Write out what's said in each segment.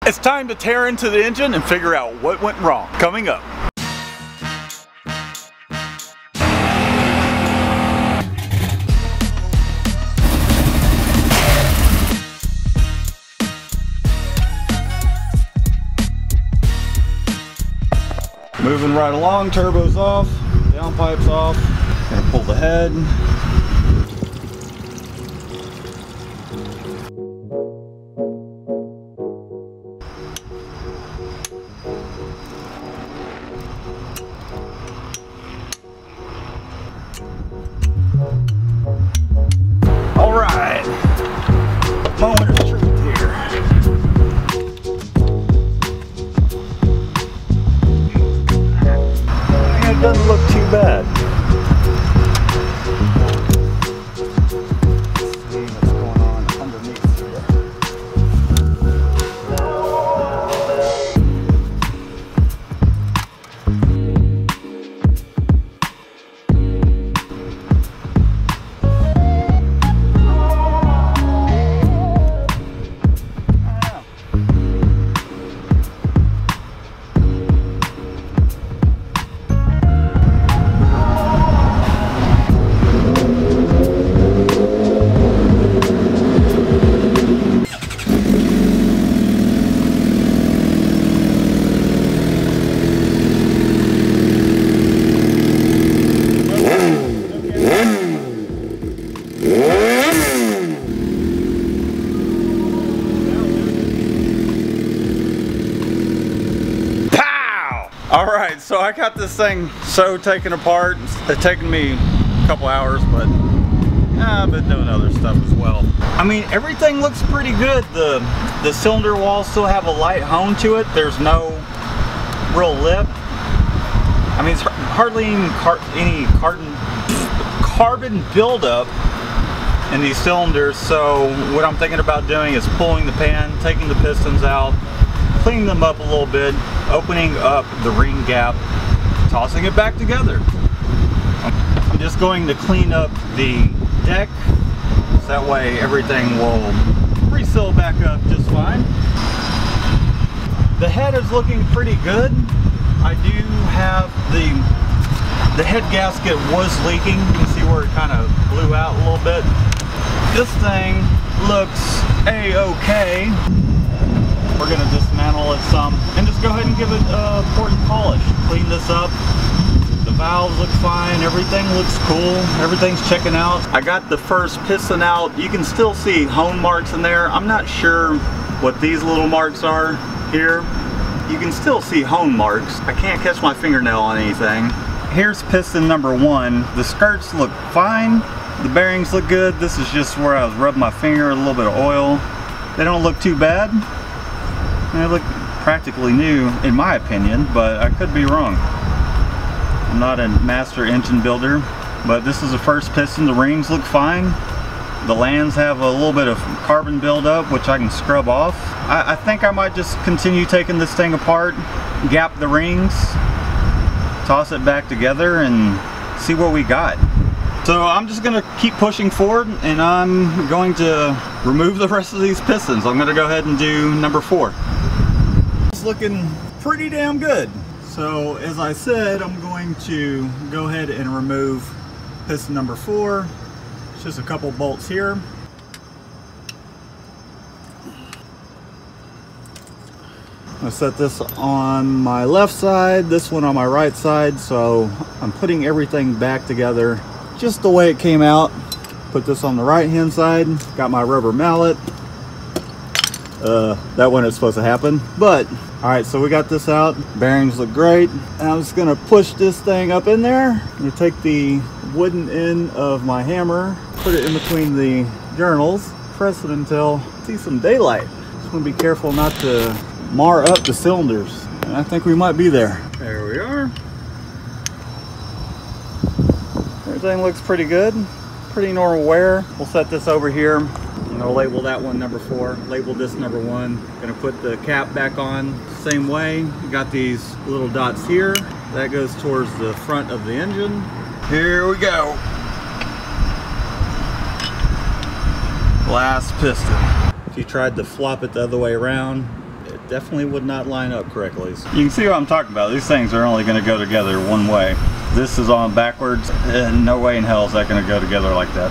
It's time to tear into the engine and figure out what went wrong. Coming up. Moving right along, turbo's off, downpipe's off. Gonna pull the head. All right, moment of truth here. It doesn't look too bad. Let's see what's going on underneath here. Alright, so I got this thing so taken apart. It's taken me a couple hours, but I've been doing other stuff as well. I mean, everything looks pretty good. The cylinder walls still have a light hone to it. There's no real lip. I mean, it's hardly even any carbon buildup in these cylinders. So what I'm thinking about doing is pulling the pan, taking the pistons out, cleaning them up a little bit, opening up the ring gap, tossing it back together. I'm just going to clean up the deck, so that way everything will reseal back up just fine. The head is looking pretty good. I do have the head gasket was leaking. You can see where it kind of blew out a little bit. This thing looks a-okay. We're going to dismantle it some and just go ahead and give it a important polish. Clean this up. The valves look fine. Everything looks cool. Everything's checking out. I got the first piston out. You can still see hone marks in there. I'm not sure what these little marks are here. You can still see hone marks. I can't catch my fingernail on anything. Here's piston number 1. The skirts look fine. The bearings look good. This is just where I was rubbing my finger, a little bit of oil. They don't look too bad. They look practically new in my opinion, but I could be wrong. I'm not a master engine builder, but this is the first piston. The rings look fine. The lands have a little bit of carbon buildup, which I can scrub off. I think I might just continue taking this thing apart, gap the rings, toss it back together, and see what we got. So I'm just going to keep pushing forward, and I'm going to remove the rest of these pistons. I'm going to go ahead and do number 4. It's looking pretty damn good. So as I said, I'm going to go ahead and remove piston number 4. It's just a couple bolts here. I'm going to set this on my left side, this one on my right side, so I'm putting everything back together just the way it came out. Put this on the right hand side, got my rubber mallet. That wasn't supposed to happen, but alright, so we got this out. Bearings look great. And I'm just gonna push this thing up in there. I'm gonna take the wooden end of my hammer, put it in between the journals, press it until I see some daylight. Just wanna be careful not to mar up the cylinders. And I think we might be there. There we are. Everything looks pretty good, pretty normal wear. We'll set this over here. I'm gonna label that one number 4, label this number 1. Gonna put the cap back on same way. Got these little dots here. That goes towards the front of the engine. Here we go. Last piston. If you tried to flop it the other way around, it definitely would not line up correctly. You can see what I'm talking about. These things are only going to go together one way. This is on backwards, and no way in hell is that going to go together like that.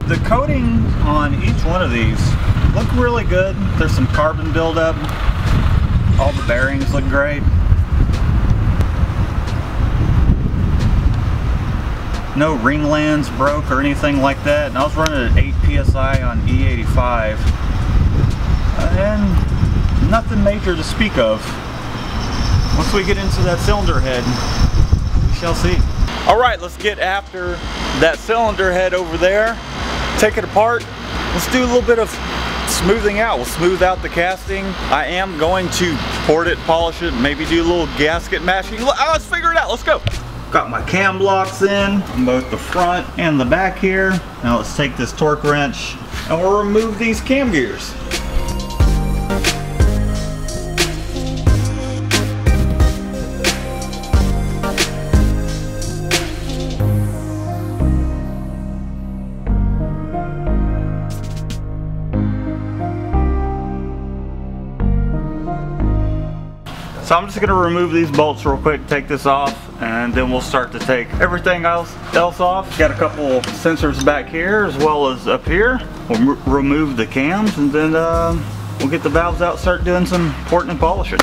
The coating on each one of these look really good. There's some carbon buildup. All the bearings look great. No ring lands broke or anything like that. And I was running at 8 psi on E85 and nothing major to speak of. Once we get into that cylinder head, we shall see. Alright, let's get after that cylinder head over there, take it apart. Let's do a little bit of smoothing out. We'll smooth out the casting. I am going to port it, polish it, maybe do a little gasket mashing. Let's figure it out. Let's go. Got my cam blocks in both the front and the back here. Now let's take this torque wrench and we'll remove these cam gears. So I'm just going to remove these bolts real quick, take this off, and then we'll start to take everything else off. Got a couple sensors back here as well as up here. We'll remove the cams and then we'll get the valves out, start doing some porting and polishing.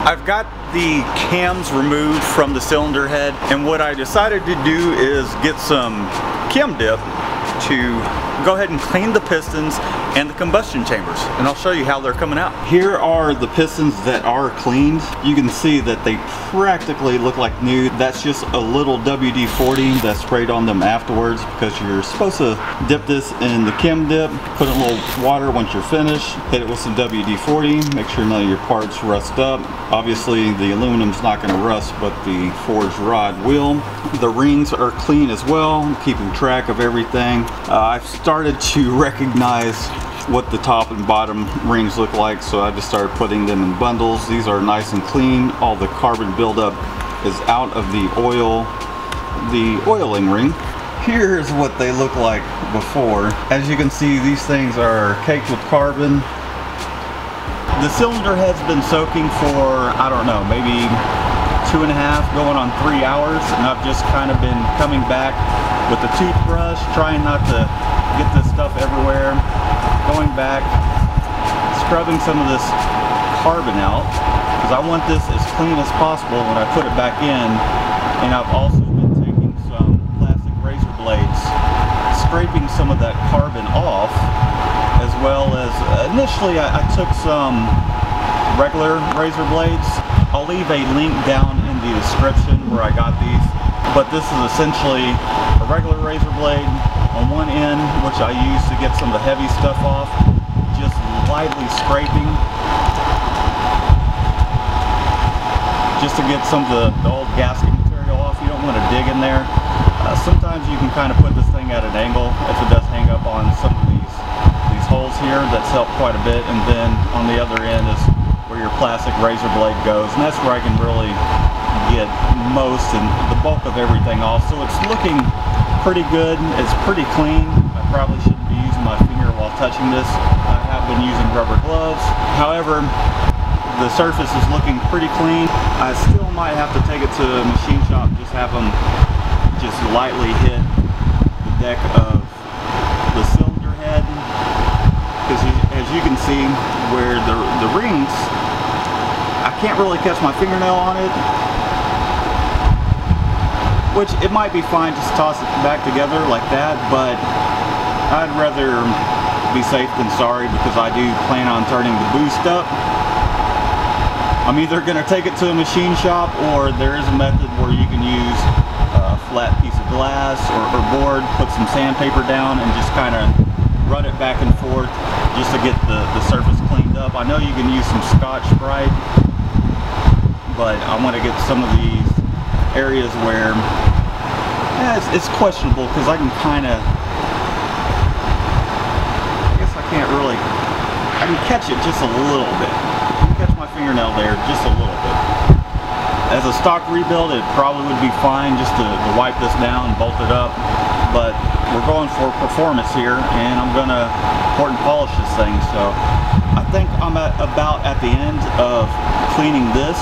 I've got the cams removed from the cylinder head, and what I decided to do is get some chem dip to go ahead and clean the pistons and the combustion chambers, and I'll show you how they're coming out. Here are the pistons that are cleaned. You can see that they practically look like new. That's just a little WD-40 that's sprayed on them afterwards, because you're supposed to dip this in the chem dip, put in a little water once you're finished, hit it with some WD-40, make sure none of your parts rust up. Obviously the aluminum's not going to rust, but the forged rod will. The rings are clean as well, keeping track of everything. I've started to recognize what the top and bottom rings look like, so I just started putting them in bundles. These are nice and clean. All the carbon buildup is out of the oiling ring. Here's what they look like before. As you can see, these things are caked with carbon. The cylinder head's been soaking for, I don't know, maybe 2.5 going on 3 hours, and I've just kind of been coming back with the toothbrush, trying not to get this stuff everywhere, going back, scrubbing some of this carbon out, because I want this as clean as possible when I put it back in. And I've also been taking some plastic razor blades, scraping some of that carbon off, as well as initially I took some regular razor blades. I'll leave a link down in the description where I got these, but this is essentially a regular razor blade on one end, which I use to get some of the heavy stuff off, just lightly scraping, just to get some of the old gasket material off. You don't want to dig in there. Sometimes you can kind of put this thing at an angle if it does hang up on some of these holes here. That's helped quite a bit. And then on the other end is where your plastic razor blade goes, and that's where I can really get most and the bulk of everything off. So it's looking pretty good. It's pretty clean. I probably shouldn't be using my finger while touching this. I have been using rubber gloves. However, the surface is looking pretty clean. I still might have to take it to a machine shop, just have them just lightly hit the deck of the cylinder head, because as you can see where the rings, I can't really catch my fingernail on it, which it might be fine just to toss it back together like that, but I'd rather be safe than sorry, because I do plan on turning the boost up. I'm either going to take it to a machine shop, or there is a method where you can use a flat piece of glass or board, put some sandpaper down, and just kind of run it back and forth just to get the surface cleaned up. I know you can use some Scotch-Brite, but I want to get some of these areas where it's questionable, because I can kind of, I guess I can't really, I can catch it just a little bit. I can catch my fingernail there just a little bit. As a stock rebuild, it probably would be fine just to wipe this down and bolt it up, but we're going for performance here, and I'm going to port and polish this thing. So I think I'm about at the end of cleaning this,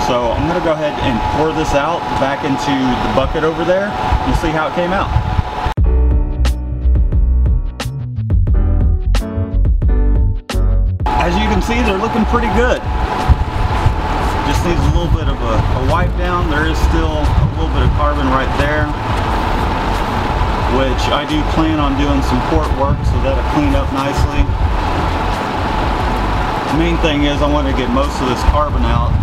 so I'm going to go ahead and pour this out back into the bucket over there and see how it came out. As you can see, they're looking pretty good. Just needs a little bit of a wipe down. There is still a little bit of carbon right there, which I do plan on doing some port work, so that'll clean up nicely. The main thing is I want to get most of this carbon out,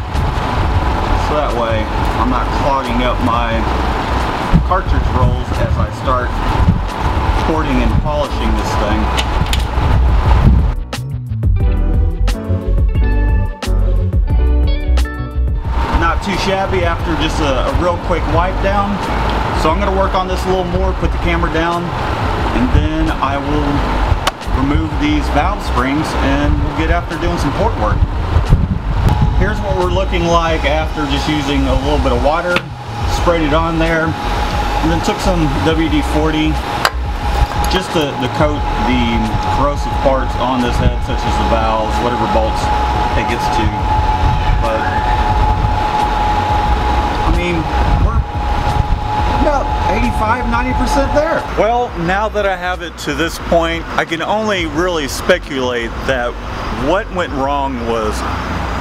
so that way I'm not clogging up my cartridge rolls as I start porting and polishing this thing. Not too shabby after just a real quick wipe down. So I'm going to work on this a little more, put the camera down, and then I will remove these valve springs and we'll get after doing some port work. Here's what we're looking like after just using a little bit of water, sprayed it on there, and then took some WD-40 just to coat the corrosive parts on this head, such as the valves, whatever bolts it gets to. But I mean, we're about 85–90% there. Well, now that I have it to this point, I can only really speculate that what went wrong was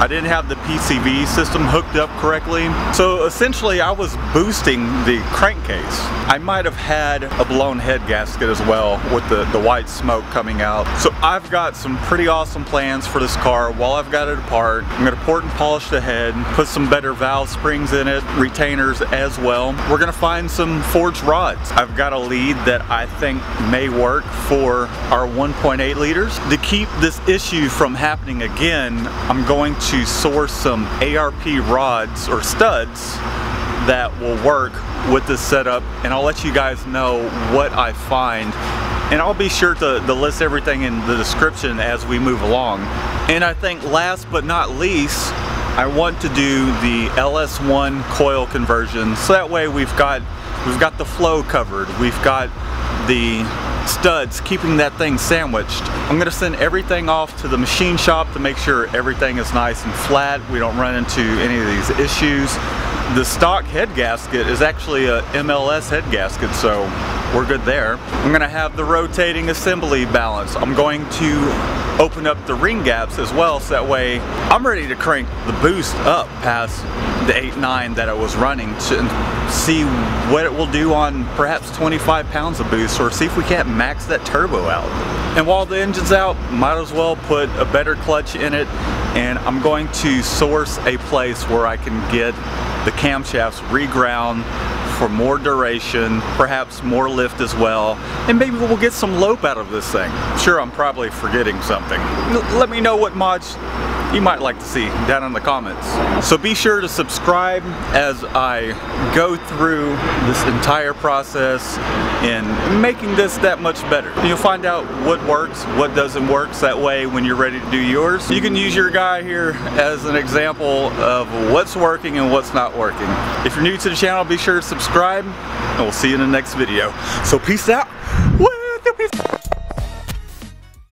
I didn't have the PCV system hooked up correctly. So essentially I was boosting the crankcase. I might have had a blown head gasket as well with the white smoke coming out. So I've got some pretty awesome plans for this car while I've got it apart. I'm gonna port and polish the head, put some better valve springs in it, retainers as well. We're gonna find some forged rods. I've got a lead that I think may work for our 1.8 liters. To keep this issue from happening again, I'm going to source some ARP rods or studs that will work with this setup, and I'll let you guys know what I find, and I'll be sure to list everything in the description as we move along. And I think last but not least, I want to do the LS1 coil conversion, so that way we've got the flow covered, we've got the studs keeping that thing sandwiched. I'm going to send everything off to the machine shop to make sure everything is nice and flat, we don't run into any of these issues. The stock head gasket is actually a MLS head gasket, so we're good there. I'm going to have the rotating assembly balance. I'm going to open up the ring gaps as well, so that way I'm ready to crank the boost up past the 8.9 that I was running to see what it will do on perhaps 25 pounds of boost, or see if we can't max that turbo out. And while the engine's out, might as well put a better clutch in it, and I'm going to source a place where I can get the camshafts reground for more duration, perhaps more lift as well, and maybe we'll get some lope out of this thing. Sure, I'm probably forgetting something. Let me know what mods you might like to see down in the comments. So be sure to subscribe as I go through this entire process in making this that much better. You'll find out what works, what doesn't work, so that way when you're ready to do yours, you can use your guy here as an example of what's working and what's not working. If you're new to the channel, be sure to subscribe, and we'll see you in the next video. So peace out.